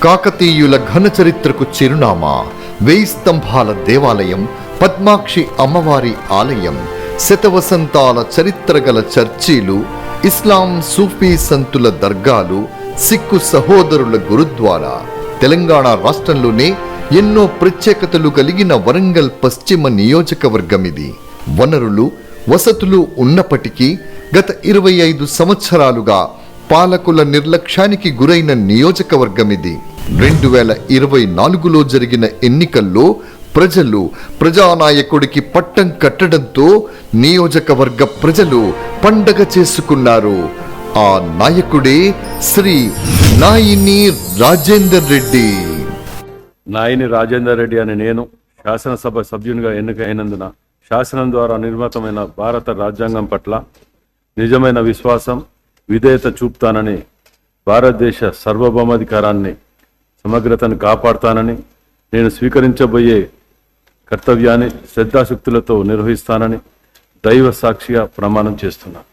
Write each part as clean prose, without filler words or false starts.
కాకతీయుల ఘన చరిత్రకు చిరునామా 1000 స్తంభాల దేవాలయం, పద్మాక్షి అమ్మవారి ఆలయం, శతవసంతాల చరిత్ర గల చర్చీలు, ఇస్లాం సూఫీ సంతుల దర్గాలు, సిక్కు సహోదరుల గురుద్వారా. తెలంగాణ రాష్ట్రంలోనే ఎన్నో ప్రత్యేకతలు కలిగిన వరంగల్ పశ్చిమ నియోజకవర్గమిది. వనరులు, వసతులు ఉన్నప్పటికీ గత 25 సంవత్సరాలుగా పాలకుల నిర్లక్ష్యానికి గురైన నియోజకవర్గమిది. 2024లో జరిగిన ఎన్నికల్లో ప్రజలు ప్రజానాయకుడికి పట్టం కట్టడంతో నియోజకవర్గ ప్రజలు పండగ చేసుకున్నారు. ఆ నాయకుడే శ్రీ నాయిని రాజేందర్ రెడ్డి. నాయిని రాజేందర్ రెడ్డి అనే నేను శాసనసభ సభ్యునిగా ఎన్నికైనందున శాసనం ద్వారా నిర్మితమైన భారత రాజ్యాంగం పట్ల నిజమైన విశ్వాసం, విధేయత చూపుతానని, భారతదేశ సార్వభౌమాధికారాన్ని, సమగ్రతను కాపాడుతానని, నేను స్వీకరించబోయే కర్తవ్యాన్ని శ్రద్ధాశక్తులతో నిర్వహిస్తానని దైవ సాక్షిగా ప్రమాణం చేస్తున్నాను.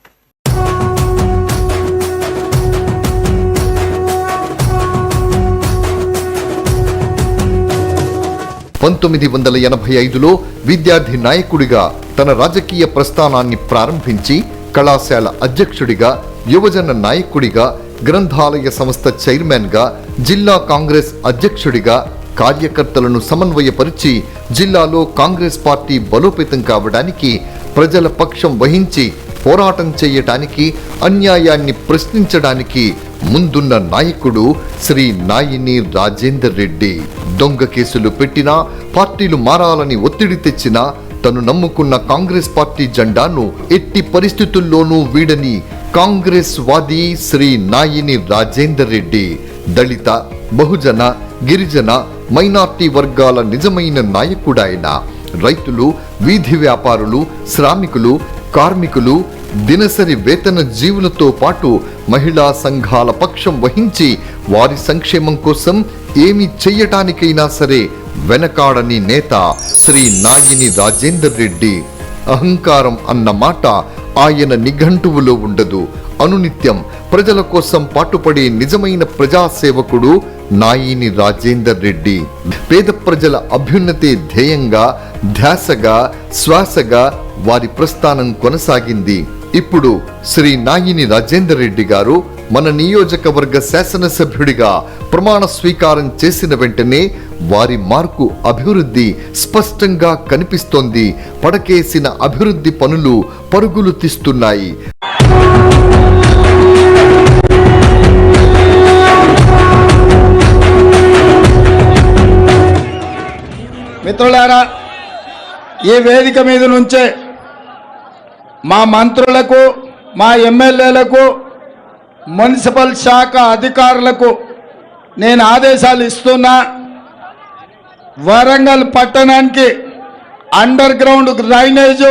1985లో విద్యార్థి నాయకుడిగా తన రాజకీయ ప్రస్థానాన్ని ప్రారంభించి కళాశాల అధ్యక్షుడిగా, యువజన నాయకుడిగా, గ్రంథాలయ సంస్థ చైర్మన్గా, జిల్లా కాంగ్రెస్ అధ్యక్షుడిగా కార్యకర్తలను సమన్వయపరిచి జిల్లాలో కాంగ్రెస్ పార్టీ బలోపేతం కావడానికి, ప్రజల పక్షం వహించి పోరాటం చేయటానికి, అన్యాయాన్ని ప్రశ్నించడానికి ముందున్న నాయకుడు శ్రీ నాయిని రాజేందర్ రెడ్డి. దొంగ కేసులు పెట్టినా, పార్టీలు మారాలని ఒత్తిడి తెచ్చినా తను నమ్ముకున్న కాంగ్రెస్ పార్టీ జెండాను ఎట్టి పరిస్థితుల్లోనూ వీడని కాంగ్రెస్ వాది శ్రీ నాయిని రాజేందర్ రెడ్డి. దళిత, బహుజన, గిరిజన, మైనార్టీ వర్గాల నిజమైన నాయకుడాయన. రైతులు, వీధి వ్యాపారులు, శ్రామికులు, కార్మికులు, దినసరి వేతన జీవులతో పాటు మహిళా సంఘాల పక్షం వహించి వారి సంక్షేమం కోసం ఏమి చెయ్యటానికైనా సరే వెనకాడని నేత శ్రీ నాయిని రాజేందర్ రెడ్డి. అహంకారం అన్న మాట ఆయన నిఘంటువులో ఉండదు. అనునిత్యం ప్రజల కోసం పాటుపడే నిజమైన ప్రజాసేవకుడు నాయిని రాజేందర్ రెడ్డి. పేద ప్రజల అభ్యున్నతే ధ్యేయంగా, ధ్యాసగా, శ్వాసగా వారి ప్రస్థానం కొనసాగింది. ఇప్పుడు శ్రీ నాయిని రాజేందర్ రెడ్డి గారు మన నియోజకవర్గ శాసనసభ్యుడిగా ప్రమాణ స్వీకారం చేసిన వెంటనే వారి మార్కు అభివృద్ధి స్పష్టంగా కనిపిస్తోంది. పడకేసిన అభివృద్ధి పనులు పరుగులు తీస్తున్నాయి. మిత్రులారా, ఈ వేదిక మీద నుంచే మా మంత్రులకు, మా ఎమ్మెల్యేలకు, మున్సిపల్ శాఖ అధికారులకు నేను ఆదేశాలు ఇస్తున్నా. వరంగల్ పట్టణానికి under ground drainage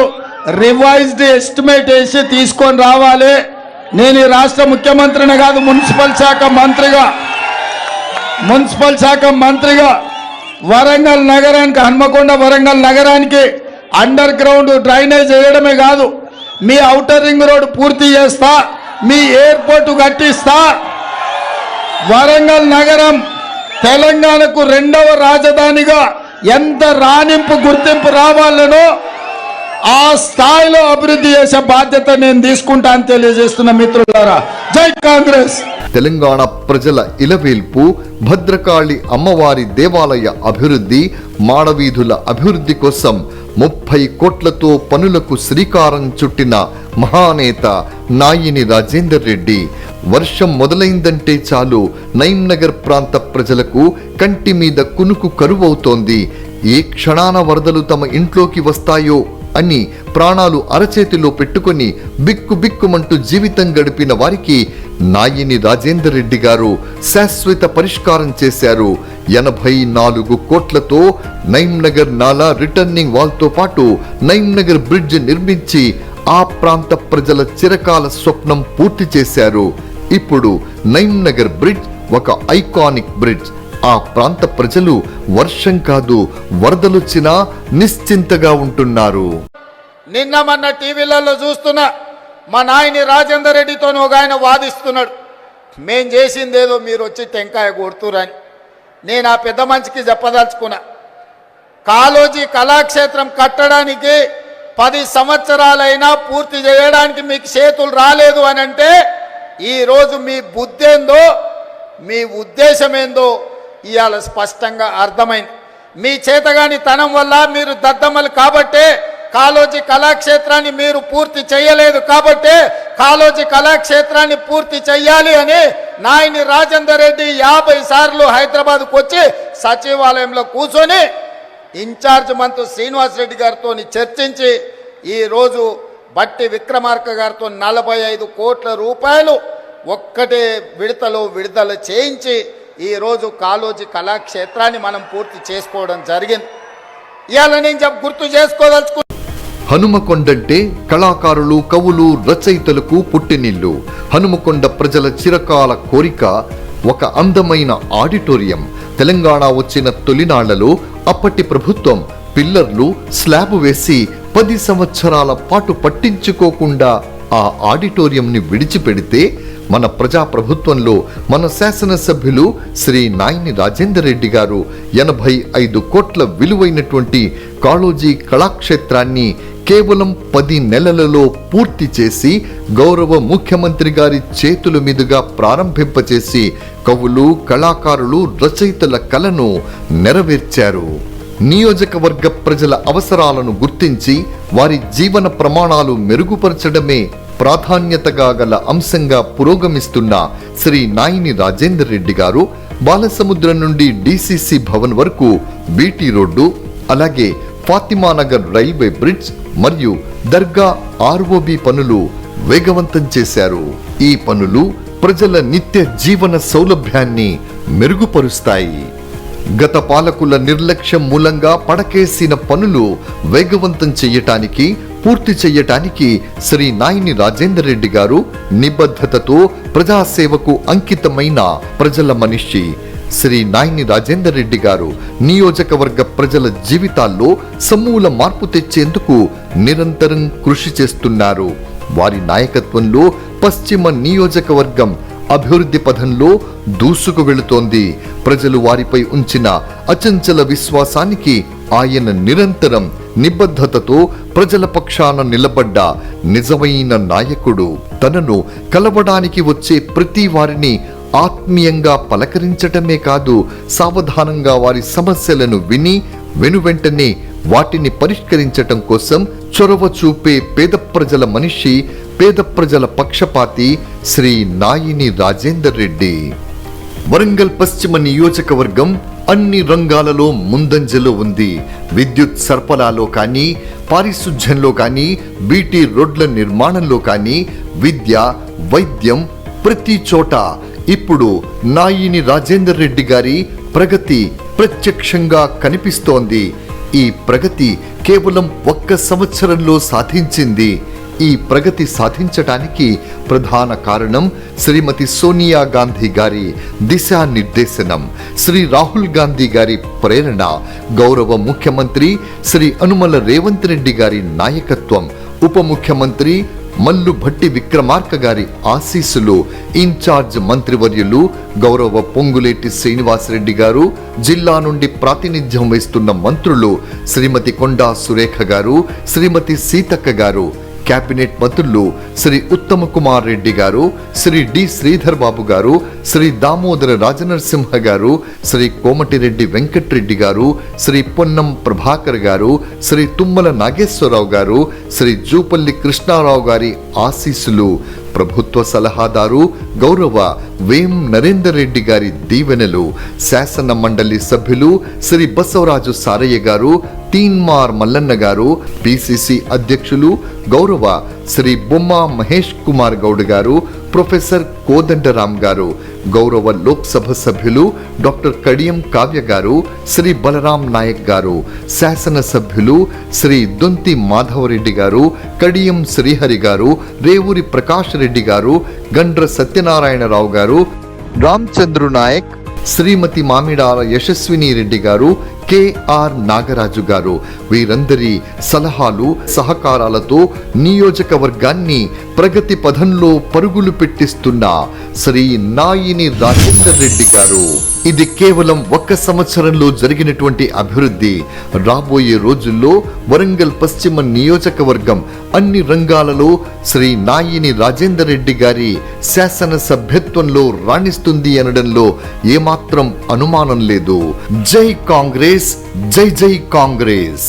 revised estimate వేసి తీసుకొని రావాలి. నేను ఈ రాష్ట్ర ముఖ్యమంత్రిని కాదు, మున్సిపల్ శాఖ మంత్రిగా వరంగల్ నగరానికి, హన్మకొండ వరంగల్ నగరానికి అండర్ గ్రౌండ్ డ్రైనేజ్ వేయడమే కాదు, మీ ఔటర్ రింగ్ రోడ్ పూర్తి చేస్తా, మీ ఎయిర్పోర్టు కట్టిస్తా. వరంగల్ నగరం తెలంగాణకు 2వ రాజధానిగా ఎంత రాణింపు, గుర్తింపు రావాలనో ఆ స్థాయిలో అభివృద్ధి చేసే బాధ్యత నేను తీసుకుంటా అని తెలియజేస్తున్న మిత్రులారా. జై కాంగ్రెస్. తెలంగాణ ప్రజల ఇలవేల్పు, భద్రకాళి అమ్మవారి దేవాలయ అభివృద్ధి, మాడవీధుల అభివృద్ధి కోసం 30 కోట్లతో పనులకు శ్రీకారం చుట్టిన మహానేత నాయిని రాజేందర్ రెడ్డి. వర్షం మొదలైందంటే చాలు నైంనగర్ ప్రాంత ప్రజలకు కంటి మీద కునుకు కరువవుతోంది. ఏ క్షణాన వరదలు తమ ఇంట్లోకి వస్తాయో అని ప్రాణాలు అరచేతిలో పెట్టుకొని బిక్కుబిక్కుమంటూ జీవితం గడిపిన వారికి నాయిని రాజేందర్ రెడ్డి గారు శాశ్వత పరిష్కారం చేశారు. 84 కోట్లతో నైంనగర్ నాలా రిటర్నింగ్ వాల్తో పాటు నైంనగర్ బ్రిడ్జ్ నిర్మించి ఆ ప్రాంత ప్రజల చిరకాల స్వప్నం పూర్తి చేశారు. ఇప్పుడు నైంనగర్ బ్రిడ్జ్ ఒక ఐకానిక్ బ్రిడ్జ్. ఆ ప్రాంత ప్రజలు వర్షం కాదు, వరదలొచ్చినా నిశ్చింతగా ఉంటున్నారు. నిన్న మొన్న టీవీలలో చూస్తున్నా మా నాయని రాజేందర్ రెడ్డితో ఒక ఆయన వాదిస్తున్నాడు, మేం చేసిందేదో మీరు వచ్చి టెంకాయ కొడుతురని. నేను ఆ పెద్ద మనిషికి చెప్పదలుచుకున్నా. కాళోజీ కళాక్షేత్రం కట్టడానికి 10 సంవత్సరాలైనా పూర్తి చేయడానికి మీకు చేతులు రాలేదు అని అంటే ఈరోజు మీ బుద్ధి ఏందో మీ ఉద్దేశం ఏందో ఇవాళ స్పష్టంగా అర్థమైంది. మీ చేతగాని తనం వల్ల మీరు దద్దమ్మలు కాబట్టే కాళోజీ కళాక్షేత్రాన్ని మీరు పూర్తి చేయలేదు కాబట్టే కాళోజీ కళాక్షేత్రాన్ని పూర్తి చెయ్యాలి అని నాయని రాజేందర్ రెడ్డి 50 సార్లు హైదరాబాద్కు వచ్చి సచివాలయంలో కూర్చొని ఇన్ఛార్జ్ మంత్రి శ్రీనివాస్ రెడ్డి గారితో చర్చించి ఈరోజు బట్టి విక్రమార్క గారితో 45 కోట్ల రూపాయలు ఒక్కటే విడతలో విడుదల చేయించి ఈరోజు కాళోజీ కళాక్షేత్రాన్ని మనం పూర్తి చేసుకోవడం జరిగింది. ఇవాళ నేను గుర్తు చేసుకోదలుచుకున్నాను. హనుమకొండంటే కళాకారులు, కవులు, రచయితలకు పుట్టినిల్లు. హనుమకొండ ప్రజల చిరకాల కోరిక ఒక అందమైన ఆడిటోరియం. తెలంగాణ వచ్చిన తొలినాళ్లలో అప్పటి ప్రభుత్వం పిల్లర్లు, స్లాబ్ వేసి 10 సంవత్సరాల పాటు పట్టించుకోకుండా ఆ ఆడిటోరియంని విడిచిపెడితే మన ప్రజాప్రభుత్వంలో మన శాసనసభ్యులు శ్రీ నాయని రాజేందర్ రెడ్డి గారు 85 కోట్ల విలువైనటువంటి కాళోజీ కళాక్షేత్రాన్ని కేవలం 10 నెలలలో పూర్తి చేసి గౌరవ ముఖ్యమంత్రి గారి చేతుల మీదుగా ప్రారంభింపచేసి కవులు, కళాకారులు, రచయితల కలను నెరవేర్చారు. నియోజకవర్గ ప్రజల అవసరాలను గుర్తించి వారి జీవన ప్రమాణాలు మెరుగుపరచడమే ప్రాధాన్యతగా గల అంశంగా పురోగమిస్తున్న శ్రీ నాయని రాజేందర్ రెడ్డి గారు బాలసముద్రం నుండి డిసిసి భవన్ వరకు బీటీ రోడ్డు, అలాగే ఫాతిమానగర్ రైల్వే బ్రిడ్జ్ మరియు దర్గా ఆర్ఓబి పనులు వేగవంతం చేశారు. ఈ పనులు ప్రజల నిత్య జీవన సౌలభ్యాన్ని మెరుగుపరుస్తాయి. గత పాలకుల నిర్లక్ష్యం మూలంగా పడకేసిన పనులు వేగవంతం చెయ్యటానికి, పూర్తి చెయ్యటానికి శ్రీ నాయని రాజేందర్ రెడ్డి గారు నిబద్ధతతో ప్రజాసేవకు అంకితమైన ప్రజల మనిషి. శ్రీ నాయని రాజేందర్ రెడ్డి గారు నియోజకవర్గ ప్రజల జీవితాల్లో సమూల మార్పు తెచ్చేందుకు నిరంతరం కృషి చేస్తున్నారు. వారి నాయకత్వంలో పశ్చిమ నియోజకవర్గం అభివృద్ధి పథంలో దూసుకు వెళుతోంది. ప్రజలు వారిపై ఉంచిన అచంచల విశ్వాసానికి ఆయన నిరంతరం నిబద్ధతతో ప్రజల పక్షాన నిలబడ్డ నిజమైన నాయకుడు. తనను కలవడానికి వచ్చే ప్రతి వారిని ఆత్మీయంగా పలకరించటమే కాదు, సావధానంగా వారి సమస్యలను విని వెనువెంటనే వాటిని పరిష్కరించటం కోసం చొరవ చూపే పేద ప్రజల మనిషి, పేద ప్రజల పక్షపాతి శ్రీ నాయని రాజేందర్ రెడ్డి. వరంగల్ పశ్చిమ నియోజకవర్గం అన్ని రంగాలలో ముందంజలో ఉంది. విద్యుత్ సరఫరాలో కానీ, పారిశుధ్యంలో కానీ, బీటీ రోడ్ల నిర్మాణంలో కానీ, విద్య, వైద్యం ప్రతి చోట ఇప్పుడు నాయని రాజేందర్ రెడ్డి గారి ప్రగతి ప్రత్యక్షంగా కనిపిస్తోంది. ఈ ప్రగతి కేవలం 1 సంవత్సరంలో సాధించింది. ఈ ప్రగతి సాధించటానికి ప్రధాన కారణం శ్రీమతి సోనియా గాంధీ గారి దిశానిర్దేశనం, శ్రీ రాహుల్ గాంధీ గారి ప్రేరణ, గౌరవ ముఖ్యమంత్రి శ్రీ అనుమల రేవంత్ రెడ్డి గారి నాయకత్వం, ఉప ముఖ్యమంత్రి మల్లు భట్టి విక్రమార్క గారి ఆశీస్సులు, ఇన్ఛార్జ్ మంత్రివర్యులు గౌరవ పొంగులేటి శ్రీనివాసరెడ్డి గారు, జిల్లా నుండి ప్రాతినిధ్యం వహిస్తున్న మంత్రులు శ్రీమతి కొండా సురేఖ గారు, శ్రీమతి సీతక్క గారు, కేబినెట్ మంత్రులు శ్రీ ఉత్తమ కుమార్ రెడ్డి గారు, శ్రీ డి శ్రీధర్ బాబు గారు, శ్రీ దామోదర రాజనరసింహ గారు, శ్రీ కోమటిరెడ్డి వెంకట్రెడ్డి గారు, శ్రీ పొన్నం ప్రభాకర్ గారు, శ్రీ తుమ్మల నాగేశ్వరరావు గారు, శ్రీ జూపల్లి కృష్ణారావు గారి ఆశీస్సులు, ప్రభుత్వ సలహాదారు గౌరవ వేం నరేందర్ రెడ్డి గారి దీవెనలు, శాసన మండలి సభ్యులు శ్రీ బసవరాజు సారయ్య గారు, తీన్మార్ మల్లన్న గారు, పిసిసి అధ్యక్షులు గౌరవ శ్రీ బొమ్మ మహేష్ కుమార్ గౌడ్ గారు, ప్రొఫెసర్ కోదండరామ్ గారు, గౌరవ లోక్సభ సభ్యులు డాక్టర్ కడియం కావ్య గారు, శ్రీ బలరాం నాయక్ గారు, శాసన సభ్యులు శ్రీ దొంతి మాధవరెడ్డి గారు, కడియం శ్రీహరి గారు, రేవూరి ప్రకాష్ రెడ్డి గారు, గండ్ర సత్యనారాయణరావు గారు, రామచంద్రు నాయక్, శ్రీమతి మామిడాల యశస్విని రెడ్డి గారు, కెఆర్ నాగరాజు గారు, వీరందరి సలహాలు సహకారాలతో నియోజకవర్గాన్ని ప్రగతి పథంలో పరుగులు పెట్టిస్తున్న శ్రీ నాయని రాజేందర్ రెడ్డి గారు ఇది కేవలం ఒక్క సంవత్సరంలో జరిగినటువంటి అభివృద్ధి. రాబోయే రోజుల్లో వరంగల్ పశ్చిమ నియోజకవర్గం అన్ని రంగాలలో శ్రీ నాయిని రాజేందర్ రెడ్డి గారి శాసన సభ్యత్వంలో రాణిస్తుంది అనడంలో ఏమాత్రం అనుమానం లేదు. జై కాంగ్రెస్, జై జై కాంగ్రెస్.